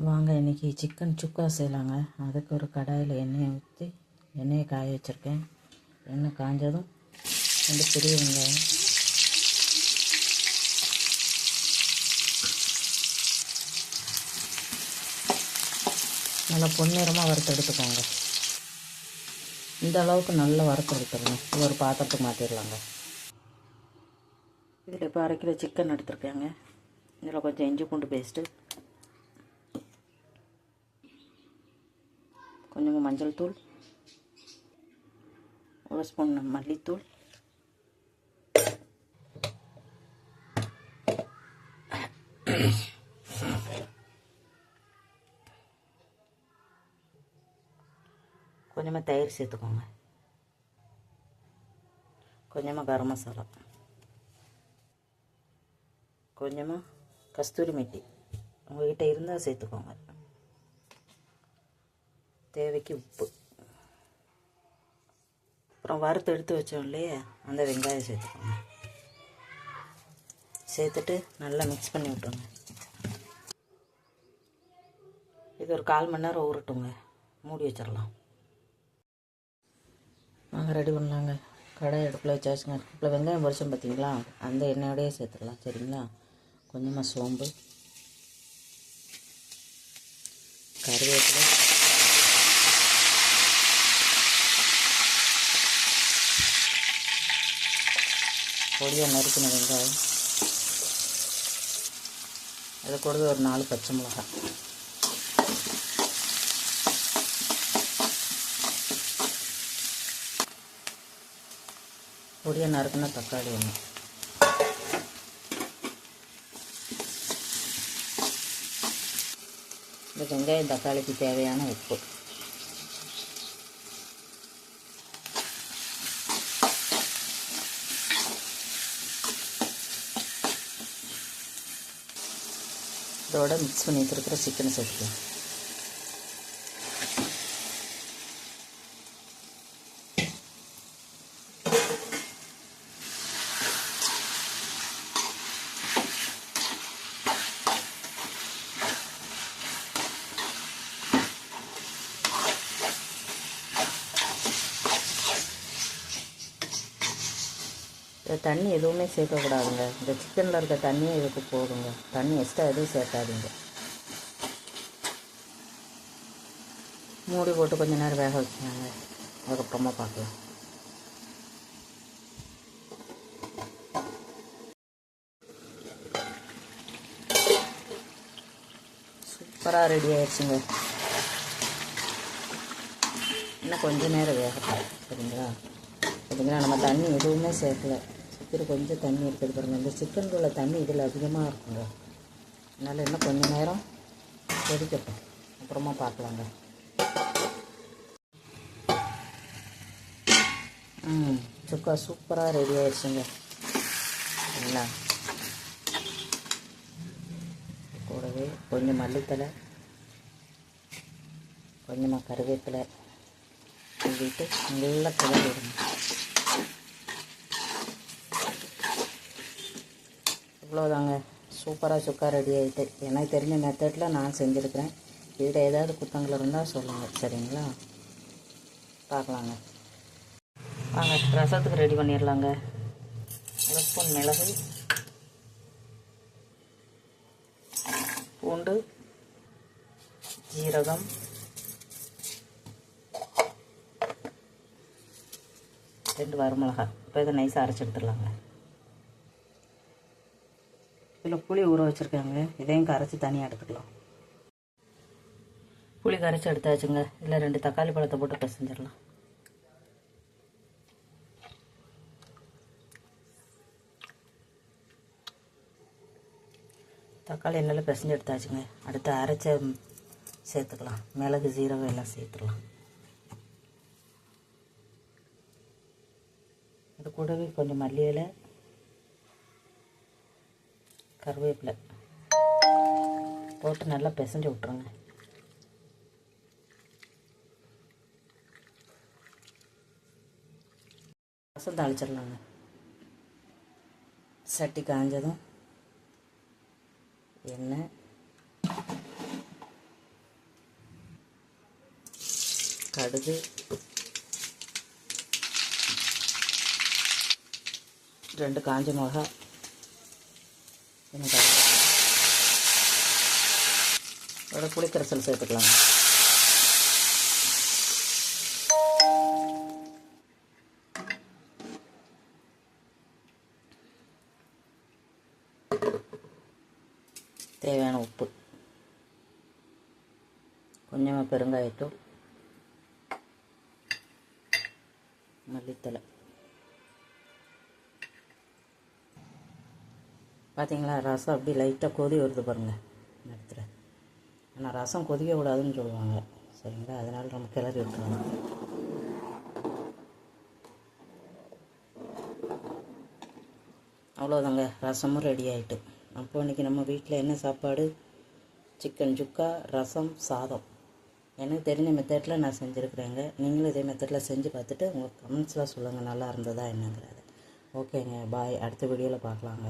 வாங்க இன்றைக்கி சிக்கன் சுக்கா செய்யலாங்க. அதுக்கு ஒரு கடாயில் எண்ணெயை ஊற்றி எண்ணெயை காய வச்சுருக்கேன். எண்ணெய் காஞ்சதும் 2 பெரிய வெங்காயம், நல்லா பொன்னிறமாக வறுத்து எடுத்துக்கோங்க. இந்த அளவுக்கு நல்லா வறுத்து எடுத்துருங்க. இது ஒரு பாத்திரத்துக்கு மாற்றிடலாங்க. இதில் இப்போ 1/2 கிலோ சிக்கன் எடுத்துருக்கேங்க. இதில் கொஞ்சம் இஞ்சி பூண்டு பேஸ்ட்டு, கொஞ்சமாக மஞ்சள் தூள், 1 ஸ்பூன் மல்லித்தூள், கொஞ்சமாக தயிர் சேர்த்துக்கோங்க, கொஞ்சமாக கரம் மசாலா, கொஞ்சமாக கஸ்தூரி மெட்டி உங்கள்கிட்ட இருந்தால் சேர்த்துக்கோங்க, தேவைக்கு உப்பு, அப்புறம் வறுத்து எடுத்து வச்சோம் இல்லையே அந்த வெங்காயம் சேர்த்துக்கோங்க. சேர்த்துட்டு நல்லா மிக்ஸ் பண்ணி விட்டுருங்க. இது ஒரு 1/4 மணி நேரம் ஊறட்டுங்க. மூடி வச்சிடலாம். நாங்கள் ரெடி பண்ணலாங்க. கடாய் அடுப்பில் வச்சாச்சுங்க. இப்போ வெங்காயம் பொரிச்சோம் பார்த்தீங்களா, அந்த எண்ணெயோடையே சேர்த்துக்கலாம். சரிங்களா? கொஞ்சமாக சோம்பு, கருவேப்பிலை, பொடியாக நறுக்கின வெங்காயம், அது கூடவே ஒரு 4 பச்சை மிளகாய், பொடியாக நறுக்கின தக்காளி ஒன்று, இந்த வெங்காயம் தக்காளிக்கு தேவையான உப்பு, இதோட மிக்ஸ் பண்ணி வச்சுருக்கிற சிக்கனை சேர்த்துக்கலாம். தண்ணி எதுவுமே சேர்க்கக்கூடாதுங்க. இந்த சிக்கனில் இருக்க தண்ணியே இதுக்கு போதுங்க. தண்ணி எக்ஸ்ட்ரா எதுவும் சேர்க்காதீங்க. மூடி போட்டு கொஞ்சம் நேரம் வேக வச்சுனாங்க. அதுக்கப்புறமா பார்க்கலாம். சூப்பராக ரெடி ஆயிடுச்சுங்க. இன்னும் கொஞ்சம் நேரம் வேகட்டும். சரிங்களா? பார்த்தீங்கன்னா நம்ம தண்ணி எதுவுமே சேர்க்கல. சிக்கன் கொஞ்சம் தண்ணி இருக்குது பாருங்கள். இந்த சிக்கனில் உள்ள தண்ணி இதில் அதிகமாக இருக்குங்க. அதனால் இன்னும் கொஞ்சம் நேரம் கொதிக்கட்டும். அப்புறமா பார்க்கலாங்க. சுக்கா சூப்பராக ரெடி ஆயிடுச்சுங்க. சரிங்களா? கூடவே கொஞ்சம் மல்லித்தலை, கொஞ்சமாக கருவேப்பிலை ஊற்றிட்டு நல்லா கிளறி விடுங்க. இவ்வளோதாங்க. சூப்பராக சுக்கா ரெடி ஆகிட்டு. எனக்கு தெரிஞ்ச மெத்தடில் நான் செஞ்சுருக்கிறேன். இதில் ஏதாவது குத்தங்கள் இருந்தால் சொல்லுங்கள். சரிங்களா? பார்க்கலாங்க. வாங்க ரசத்துக்கு ரெடி பண்ணிடலாங்க. 1 ஸ்பூன் மிளகு, பூண்டு, ஜீரகம், ரெண்டு வரமிளகாய். இப்போ இதை நைஸாக அரைச்சி எடுத்துடலாங்க. இதில் புளி ஊற வச்சுருக்காங்க. இதையும் கரைச்சி தனியாக எடுத்துக்கலாம். புளி கரைச்சி எடுத்தாச்சுங்க. இதில் 2 தக்காளி பழத்தை போட்டு பிசைஞ்சிடலாம். தக்காளி எண்ணெயில் பிசைஞ்சு எடுத்தாச்சுங்க. அடுத்து அரைச்ச சேர்த்துக்கலாம். மிளகு, ஜீரகம் எல்லாம் சேர்த்துக்கலாம். அது கூடவே கொஞ்சம் மல்லி இலை, கருவேப்பிலை போட்டு நல்லா பிசைஞ்சு விட்ருங்க. ரசம் தாளிச்சிடலாங்க. சட்டி காஞ்சதும் எண்ணெய், கடுகு, 2 காஞ்ச மிளகா, அதோட புளிக்கரைசல் சேர்த்துக்கலாங்க. தேவையான உப்பு, கொஞ்சமாக பெருங்காயத்தூள், மல்லித்தலை. பார்த்தீங்களா, ரசம் அப்படி லைட்டாக கொதி வருது பாருங்கள் நேரத்தில். ஆனால் ரசம் கொதிக்க கூடாதுன்னு சொல்லுவாங்க, சரிங்களா? அதனால் நம்ம கிளறி விட்டுருவோம். அவ்வளோதாங்க, ரசமும் ரெடி ஆகிட்டு. அப்போ இன்றைக்கி நம்ம வீட்டில் என்ன சாப்பாடு? சிக்கன் சுக்கா, ரசம், சாதம். எனக்கு தெரிஞ்ச மெத்தடில் நான் செஞ்சுருக்குறேங்க. நீங்களும் இதே மெத்தடில் செஞ்சு பார்த்துட்டு உங்கள் கமெண்ட்ஸில் சொல்லுங்கள் நல்லா இருந்ததா என்னங்கிறத. ஓகேங்க, பாய். அடுத்த வீடியோவில் பார்க்கலாங்க.